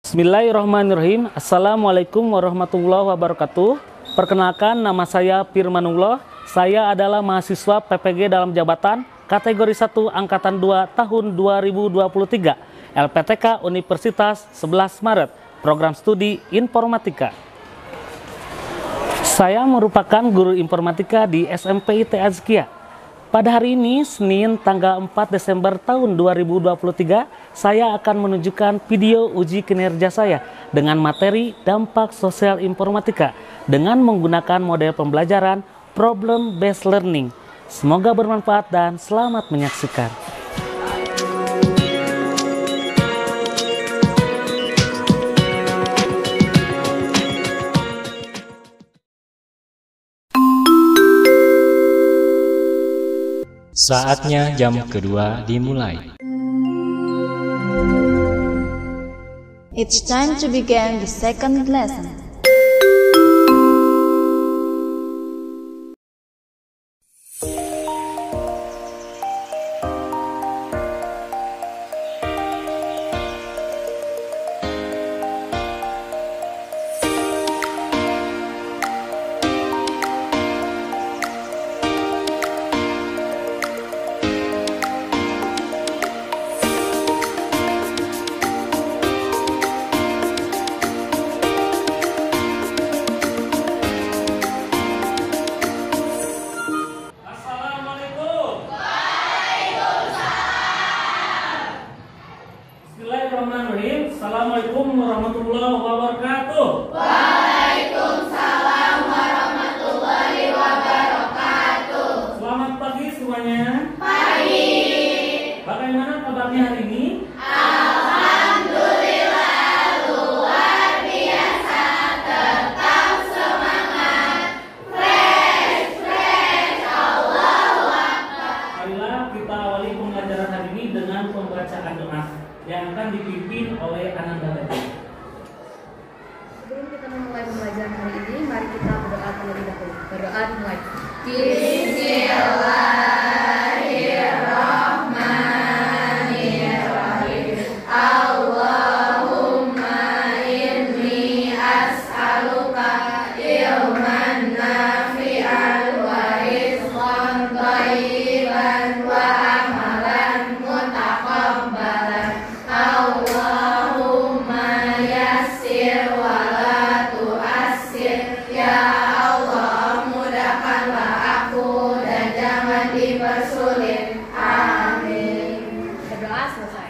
Bismillahirrahmanirrahim. Assalamualaikum warahmatullahi wabarakatuh. Perkenalkan, nama saya Firmanullah. Saya adalah mahasiswa PPG dalam jabatan kategori 1 Angkatan 2 tahun 2023 LPTK Universitas 11 Maret, program studi Informatika. Saya merupakan guru informatika di SMP IT Azkia. Pada hari ini, Senin tanggal 4 Desember tahun 2023, saya akan menunjukkan video uji kinerja saya dengan materi dampak sosial informatika dengan menggunakan model pembelajaran problem based learning. Semoga bermanfaat dan selamat menyaksikan. Saatnya jam kedua dimulai. It's time to begin the second lesson. Assalamualaikum warahmatullahi wabarakatuh. Waalaikumsalam warahmatullahi wabarakatuh. Selamat pagi semuanya. Pagi. Bagaimana kabarnya hari ini? Alhamdulillah luar biasa. Tetap semangat. Fresh. Allahu Akbar. Marilah kita awali pembelajaran hari ini dengan pembacaan doa yang akan dipimpin oleh Ananda tadi. Sebelum kita memulai pembelajaran hari ini, mari kita berdoa terlebih dahulu. Berdoa dimulai. Bismillahirrahmanirrahim. Allahumma inni as'aluka ilman nafi'an wa rizqan thayyiban wa amalan mutaqabbalan. Allahumma yassir wa la tu'assir. Ya Allah, mudahkanlah aku dan jangan dipersulit. Amin. Berdoa selesai.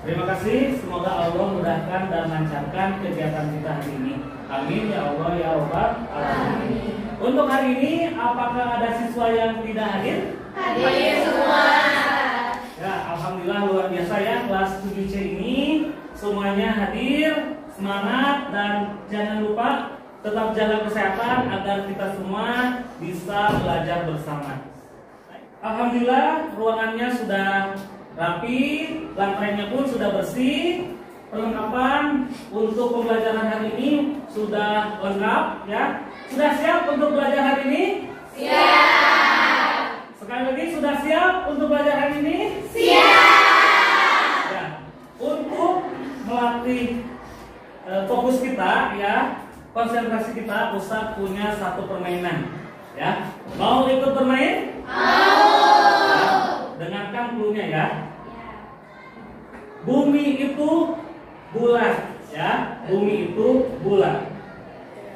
Terima kasih, semoga Allah mudahkan dan lancarkan kegiatan kita hari ini. Amin ya Allah ya Rabbal alamin. Untuk hari ini, apakah ada siswa yang tidak hadir? Hadir semua. Ya, alhamdulillah luar biasa ya, kelas 7C ini semuanya hadir, semangat, dan jangan lupa tetap jaga kesehatan agar kita semua bisa belajar bersama. Alhamdulillah ruangannya sudah rapi, lantainya pun sudah bersih, perlengkapan untuk pembelajaran hari ini sudah lengkap ya. Sudah siap untuk belajar hari ini? Siap. Sekali lagi, sudah siap untuk belajar hari ini? Siap. Ya, untuk melatih fokus kita ya, konsentrasi kita, Ustadz punya satu permainan ya. Mau ikut bermain? Mau. Ya, dengarkan cluenya ya. Bumi itu bulat ya, bumi itu bulat.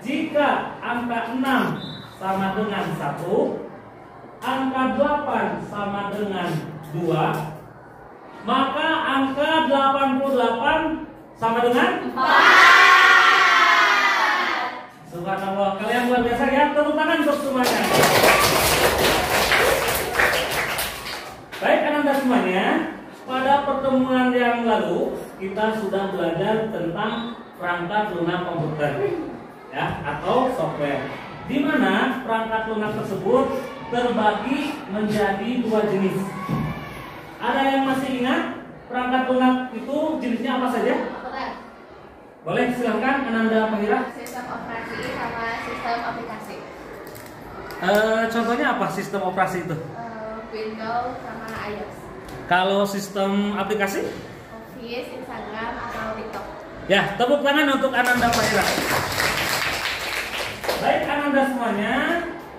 Jika angka 6 sama dengan 1, angka 8 sama dengan 2, maka angka 88 sama dengan 4. Subhanallah, kalian luar biasa ya. Tepuk tangan untuk semuanya. Baik Ananda semuanya, pada pertemuan yang lalu kita sudah belajar tentang perangkat lunak komputer ya, atau software, di mana perangkat lunak tersebut terbagi menjadi dua jenis. Ada yang masih ingat perangkat lunak itu jenisnya apa saja? Boleh silahkan Ananda Fahira. Sistem operasi sama sistem aplikasi. Contohnya apa sistem operasi itu? Windows sama iOS. Kalau sistem aplikasi? Office, Instagram, atau TikTok. Ya, tepuk tangan untuk Ananda Fahira. Baik Ananda semuanya,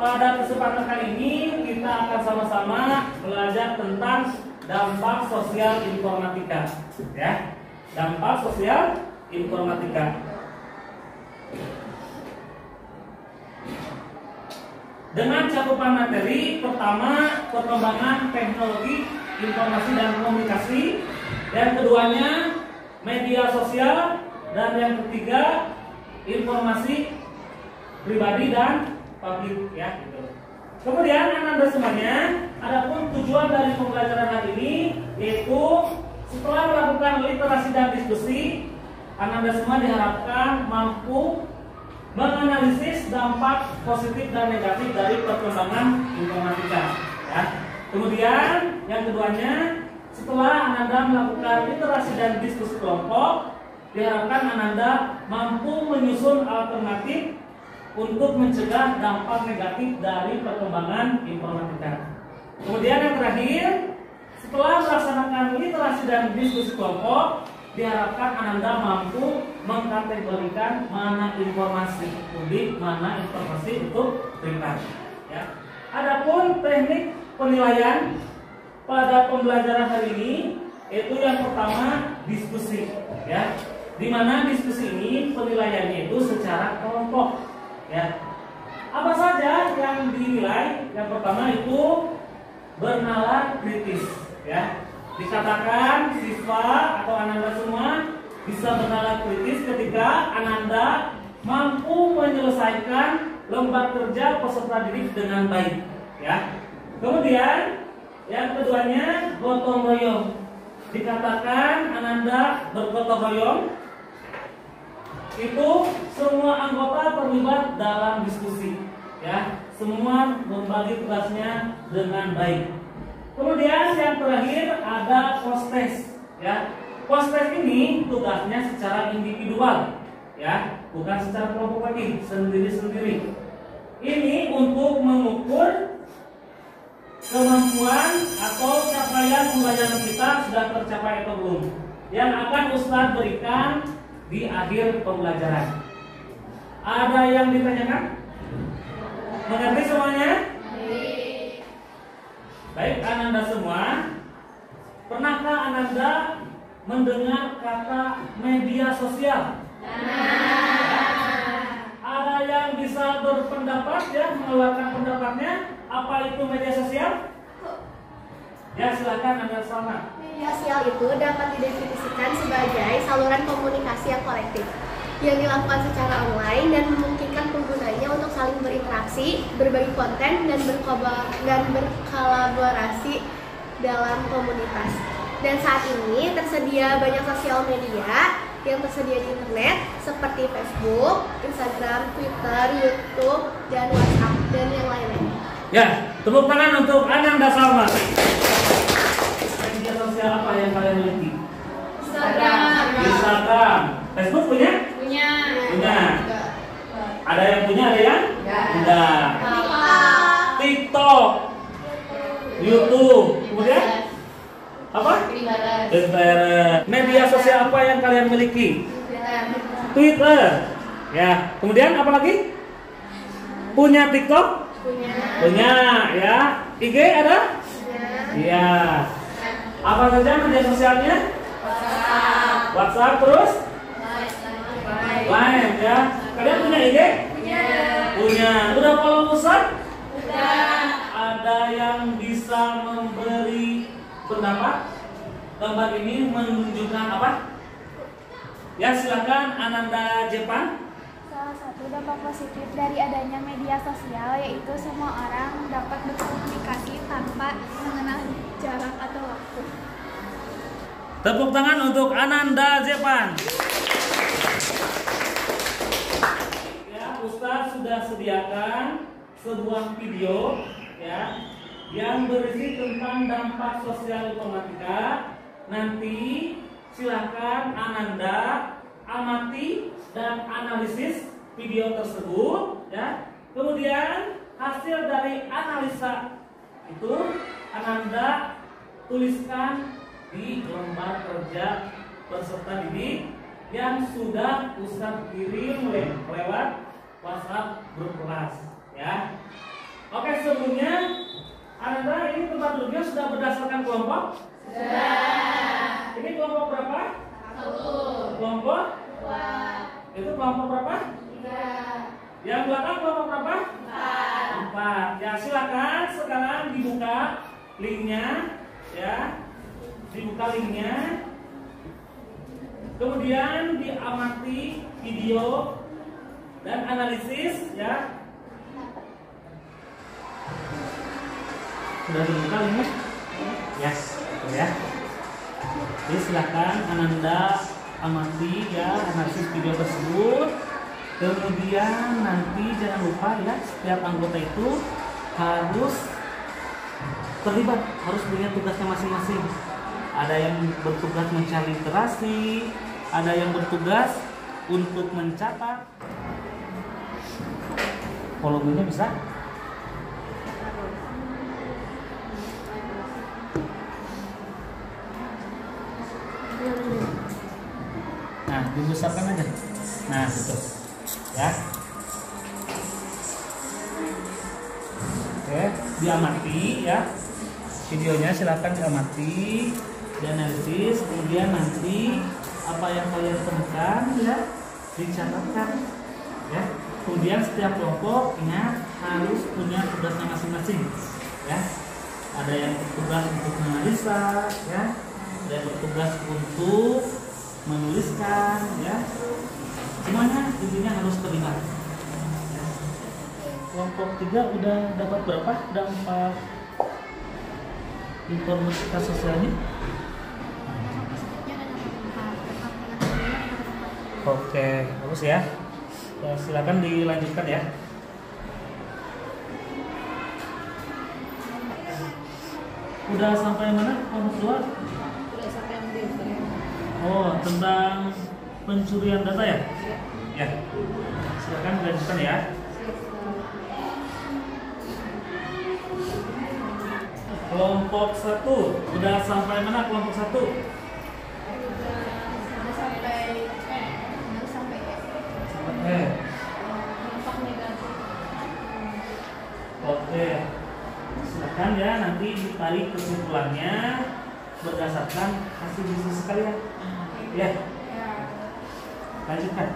pada kesempatan kali ini kita akan sama-sama belajar tentang dampak sosial informatika. Ya, dampak sosial informatika. Dengan cakupan materi pertama perkembangan teknologi informasi dan komunikasi, yang keduanya media sosial, dan yang ketiga informasi pribadi dan publik ya gitu. Kemudian Ananda semuanya, adapun tujuan dari pembelajaran hari ini yaitu setelah melakukan literasi dan diskusi, Ananda semua diharapkan mampu menganalisis dampak positif dan negatif dari perkembangan informatika ya. Kemudian yang keduanya, setelah Ananda melakukan literasi dan diskusi kelompok, diharapkan Ananda mampu menyusun alternatif untuk mencegah dampak negatif dari perkembangan informatika. Kemudian yang terakhir, setelah melaksanakan literasi dan diskusi kelompok, diharapkan Ananda mampu mengkategorikan mana informasi publik, mana informasi untuk privat. Ya. Adapun teknik penilaian pada pembelajaran hari ini, yaitu yang pertama diskusi, ya, di mana diskusi ini penilaiannya itu secara kelompok, ya. Apa saja yang dinilai? Yang pertama itu bernalar kritis, ya. Dikatakan siswa atau Ananda semua bisa bernalar kritis ketika Ananda mampu menyelesaikan lembar kerja peserta didik dengan baik, ya. Kemudian yang keduanya gotong royong. Dikatakan Ananda bergotong royong itu semua anggota terlibat dalam diskusi, ya. Semua membagi tugasnya dengan baik. Kemudian yang terakhir ada post-test, ya. Post-test ini tugasnya secara individual, ya, bukan secara kelompok lagi, sendiri-sendiri. Ini untuk mengukur kemampuan atau capaian pembelajaran kita sudah tercapai atau belum, yang akan Ustadz berikan di akhir pembelajaran. Ada yang ditanyakan? Mengerti semuanya? Baik Ananda semua, pernahkah Ananda mendengar kata media sosial? Ada yang bisa berpendapat ya, mengeluarkan pendapatnya, apa itu media sosial? Ya silakan Anda sama. Media sosial itu dapat didefinisikan sebagai saluran komunikasi yang kolektif yang dilakukan secara online dan memungkinkan penggunanya untuk saling berinteraksi, berbagi konten, dan berkolaborasi dalam komunitas. Dan saat ini tersedia banyak sosial media yang tersedia di internet seperti Facebook, Instagram, Twitter, YouTube, dan WhatsApp, dan yang lain-lain. Ya, tepuk tangan untuk Ananda Salma. Media sosial apa yang kalian miliki? Instagram. Facebook punya? Punya. Ada yang punya, ada yang? Enggak. TikTok, YouTube, kemudian apa? Twitter. Media sosial apa yang kalian miliki? Twitter. Ya. Kemudian apa lagi? Punya TikTok? Punya. Ya. IG ada? Iya. Apa saja media sosialnya? WhatsApp terus? Line ya. Kalian punya IG? Punya. Udah follow Ustaz? Udah. Ada yang bisa memberi pendapat? Gambar ini menunjukkan apa? Ya silakan Ananda Jepan. Salah satu dampak positif dari adanya media sosial yaitu semua orang dapat berkomunikasi tanpa mengenal jarak atau waktu. Tepuk tangan untuk Ananda Jepan. Ya, Ustaz sudah sediakan sebuah video ya yang berisi tentang dampak sosial informatika. Nanti silakan Ananda amati dan analisis video tersebut ya. Kemudian hasil dari analisa itu Ananda tuliskan di lembar kerja peserta didik yang sudah Ustadz kirim lewat WhatsApp grup kelas ya. Oke, sebelumnya Anda ini tempat duduknya sudah berdasarkan kelompok? Sudah. Ini kelompok berapa? 1. Kelompok? 2. Itu kelompok berapa? 3. Yang belakang kelompok berapa? 4. Ya, silakan sekarang dibuka linknya ya. Dibuka linknya. Kemudian diamati video dan analisis ya. Sudah dibuka linknya? Yes, betul ya. Jadi silakan Ananda amati ya analisis video tersebut. Kemudian nanti jangan lupa ya setiap anggota itu harus terlibat, harus punya tugasnya masing-masing. Ada yang bertugas mencari literasi, ada yang bertugas untuk mencatat. Volumenya bisa? Nah, dibesarkan aja. Nah, gitu. Ya. Oke, diamati ya. Videonya silakan diamati, dianalisis, kemudian nanti apa yang kalian temukan ya dicatatkan. Ya. Kemudian setiap kelompok ingat harus punya tugasnya masing-masing. Ya. Ada yang bertugas untuk menganalisa, ya. Ada yang bertugas untuk menuliskan, ya. Semuanya intinya harus terlibat. Ya. Kelompok 3 udah dapat berapa dampak informatika sosialnya? Oke, bagus ya. Silakan dilanjutkan ya. Udah sampai mana kelompok 2? Udah sampai yang D. Oh, tentang pencurian data ya? Ya. Silakan dilanjutkan ya. Kelompok 1 udah sampai mana kelompok 1? Oke. Silakan ya nanti ditarik kesimpulannya berdasarkan hasil diskusi kalian. Ya. Lanjutkan.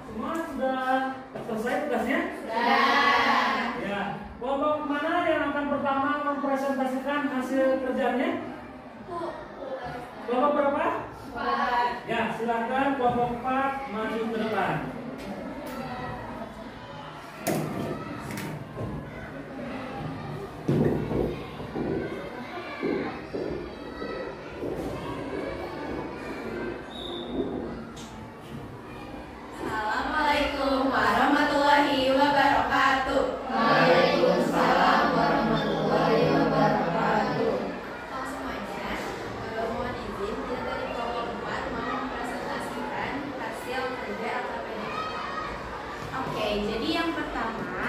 Semua sudah selesai tugasnya? Sudah. Ya. Kelompok mana yang akan pertama mempresentasikan hasil kerjanya? Kelompok berapa? 4. Ya, silakan kelompok 4 maju ke depan. Assalamualaikum warahmatullahi wabarakatuh. Waalaikumsalam warahmatullahi wabarakatuh. Halo semuanya, mohon izin kita dari kelompok 4 mau mempresentasikan hasil kerja akademik. Oke, jadi yang pertama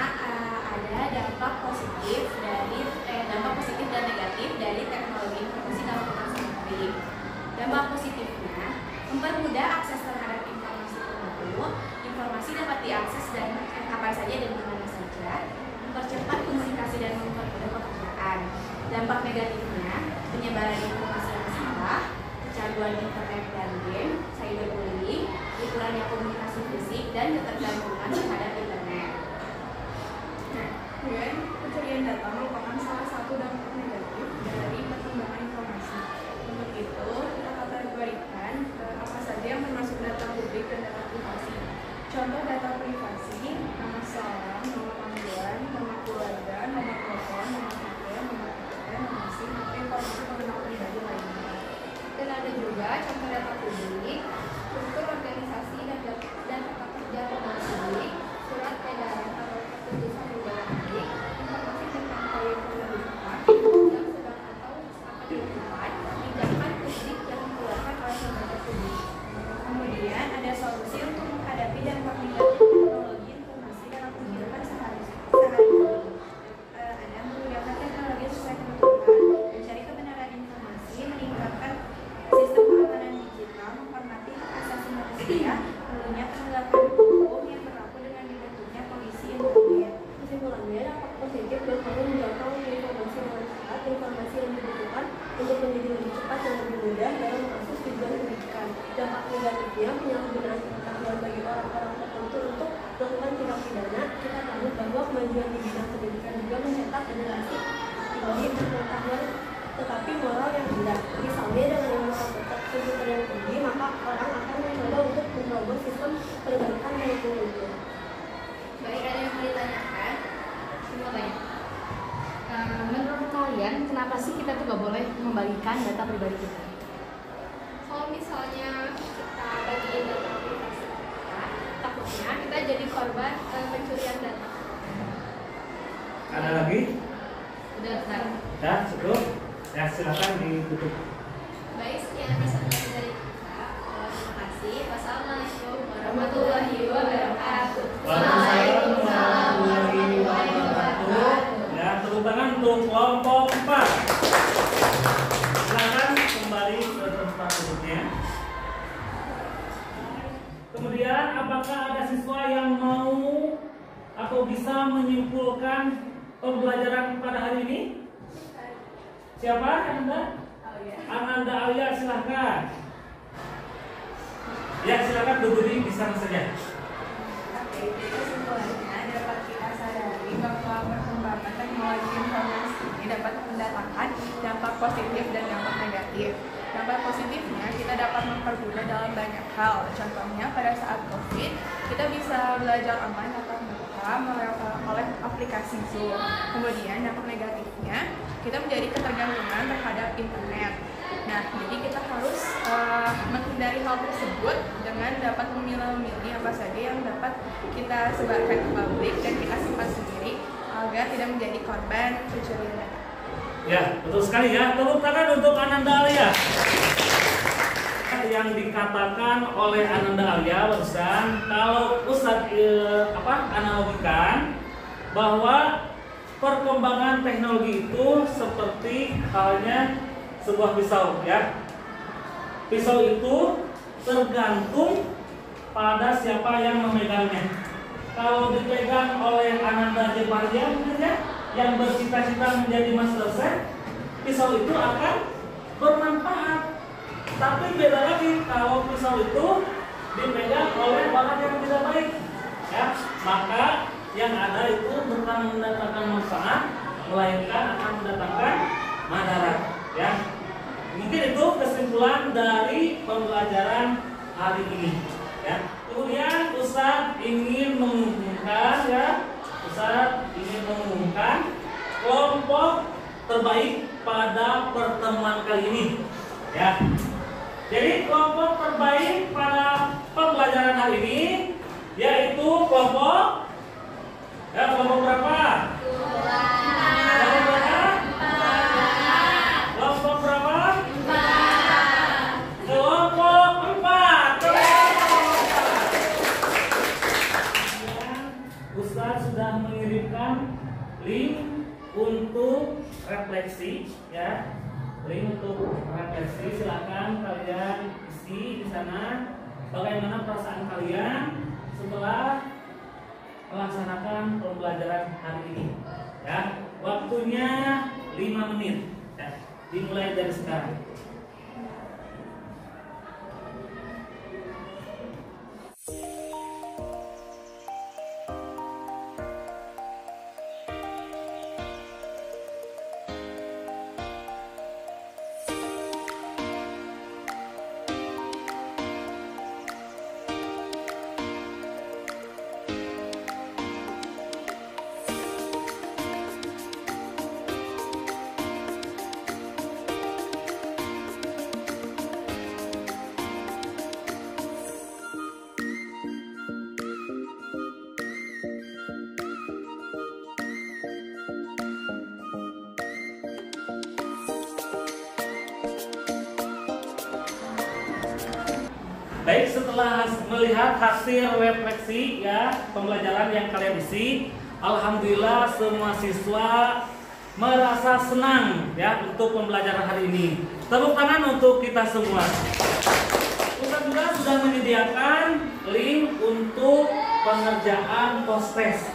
ada dampak positif dan negatif dari teknologi informasi dalam pengasuhan. Dampak positifnya mempermudah akses terhadap informasi terbaru. Informasi dapat diakses dan kapan saja dan di mana saja, mempercepat komunikasi dan mempermudah pekerjaan. Dampak negatifnya penyebaran informasi yang salah, kecanduan internet dan game, cyberbullying, kurangnya komunikasi fisik dan ketergantungan terhadap internet. Nah, kemudian pencurian data merupakan salah satu dampak negatif dari perkembangan informasi. Untuk itu, kita kategorikan apa saja yang termasuk data publik dan data privasi. Contoh data privasi, nama seseorang, nomor panggilan, nomor keluarga, nomor telepon, nomor HP, nomor KTP, nomor SIM, atau informasi pengenal pribadi lainnya. Dan ada juga contoh data publik, struktur organisasi dan tata kerja lembaga publik, surat edaran atau keputusan lembaga publik, informasi tentang proyek pemerintah yang sedang atau akan dilakukan, pinjaman publik yang dikeluarkan oleh lembaga publik. Kemudian ada solusi untuk menghadapi dampak negatif teknologi informasi dalam kehidupan sehari-hari. Ada menggunakan teknologi sesuai kebutuhan, mencari kebenaran informasi, meningkatkan sistem keamanan digital, menghormati ya, perlunya penegakan hukum yang berlaku dengan dibentuknya komisi internet. Kesimpulannya, dampak positif berperan menjangkau informasi dengan cepat, informasi yang dibutuhkan untuk menjadi lebih cepat dan lebih mudah dalam proses tujuan pendidikan. Dampak negatifnya, penyalahgunaan pengetahuan bagi orang-orang tertentu untuk melakukan tindak pidana. Kita tahu bahwa kemajuan di bidang pendidikan juga mencetak generasi tinggi berpengetahuan tetapi moral yang rendah. Misalnya dengan ilmu komputer yang tinggi, maka orang akan mencoba untuk merubah sistem perbankan yang itu. Baik, ada yang mau ditanyakan? Semua tanya. Menurut kalian, kenapa sih kita tuh gak boleh membagikan data pribadi kita? Kalau misalnya kita bagiin data privasi kita, takutnya kita jadi korban pencurian data. Ada lagi? Udah, Ustaz. Ya, cukup. Ya, silakan ditutup. Baik, sekian presentasi dari kita. Terima kasih. Wassalamualaikum warahmatullahi wabarakatuh. Waalaikumsalam warahmatullahi wabarakatuh. Ya, tepuk tangan untuk kelompok 4. Silakan kembali ke tempat duduknya. Kemudian, apakah ada siswa yang mau atau bisa menyimpulkan pembelajaran pada hari ini? Siapa? Anda? Ananda Alia, silahkan. Ya, silakan berdiri di sana saja. Oke, kesimpulannya dapat kita sadari bahwa perkembangan teknologi informasi ini dapat mendatangkan dampak positif dan dampak negatif. Dampak positifnya kita dapat mempermudah dalam banyak hal. Contohnya pada saat COVID, kita bisa belajar online tatap muka oleh aplikasi Zoom. Kemudian dampak negatifnya kita menjadi ketergantungan terhadap internet. Nah, jadi kita harus menghindari hal tersebut dengan dapat memilih-milih apa saja yang dapat kita sebarkan ke publik dan kita simpan sendiri agar tidak menjadi korban pencurian data. Ya, betul sekali ya. Tepuk tangan untuk Ananda Alia. Yang dikatakan oleh Ananda Alia barusan, kalau Ustadz analogikan bahwa perkembangan teknologi itu seperti halnya sebuah pisau ya. Pisau itu tergantung pada siapa yang memegangnya. Kalau dipegang oleh Ananda Jeparia mungkin ya, yang bercita-cita menjadi master chef, pisau itu akan bermanfaat. Tapi beda lagi kalau pisau itu dipegang oleh orang yang tidak baik ya, maka yang ada itu bukan mendatangkan manfaat, melainkan akan mendatangkan madarat ya. Mungkin itu kesimpulan dari pembelajaran hari ini ya. Kemudian Ustadz ingin mengumumkan ya, Ustadz ingin mengumumkan kelompok terbaik pada pertemuan kali ini ya. Jadi kelompok terbaik pada pembelajaran hari ini yaitu kelompok berapa? Kelompok berapa? Kelompok 4. Ustadz sudah mengirimkan link untuk refleksi ya. Link untuk refleksi, silakan kalian isi di sana bagaimana perasaan kalian setelah melaksanakan pembelajaran hari ini ya. Waktunya 5 menit ya. Dimulai dari sekarang. Baik, setelah melihat hasil refleksi ya pembelajaran yang kalian isi, alhamdulillah semua siswa merasa senang ya untuk pembelajaran hari ini. Tepuk tangan untuk kita semua. Ustadz juga sudah menyediakan untuk pengerjaan post-test.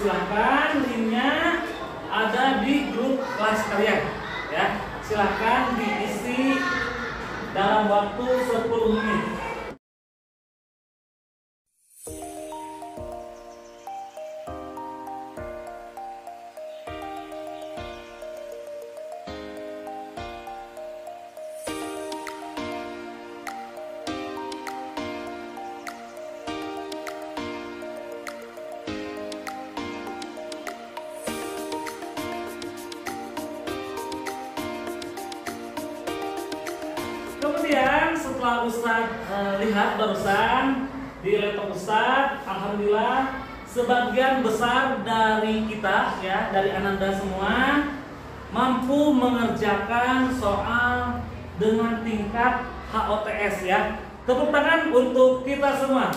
Silahkan linknya ada di grup kelas kalian ya. Silahkan diisi dalam waktu 10 menit. Kemudian setelah Ustadz lihat barusan di laptop Ustadz, alhamdulillah sebagian besar dari kita ya, dari Ananda semua mampu mengerjakan soal dengan tingkat HOTS ya. Tepuk tangan untuk kita semua.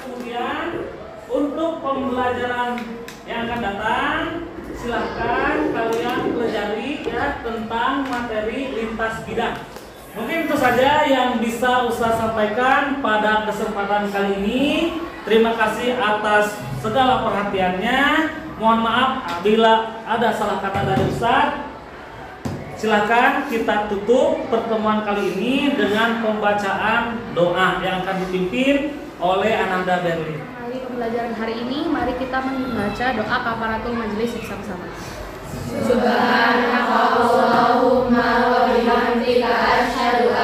Kemudian untuk pembelajaran yang akan datang, silahkan kalian pelajari ya tentang materi lintas bidang. Mungkin itu saja yang bisa Ustaz sampaikan pada kesempatan kali ini. Terima kasih atas segala perhatiannya. Mohon maaf apabila ada salah kata dari Ustaz. Silahkan kita tutup pertemuan kali ini dengan pembacaan doa yang akan dipimpin oleh Ananda Berlin. Mari pembelajaran hari ini, mari kita membaca doa kafaratul majelis bersama-sama. Subhanakallahumma wa bihamdika asyhadu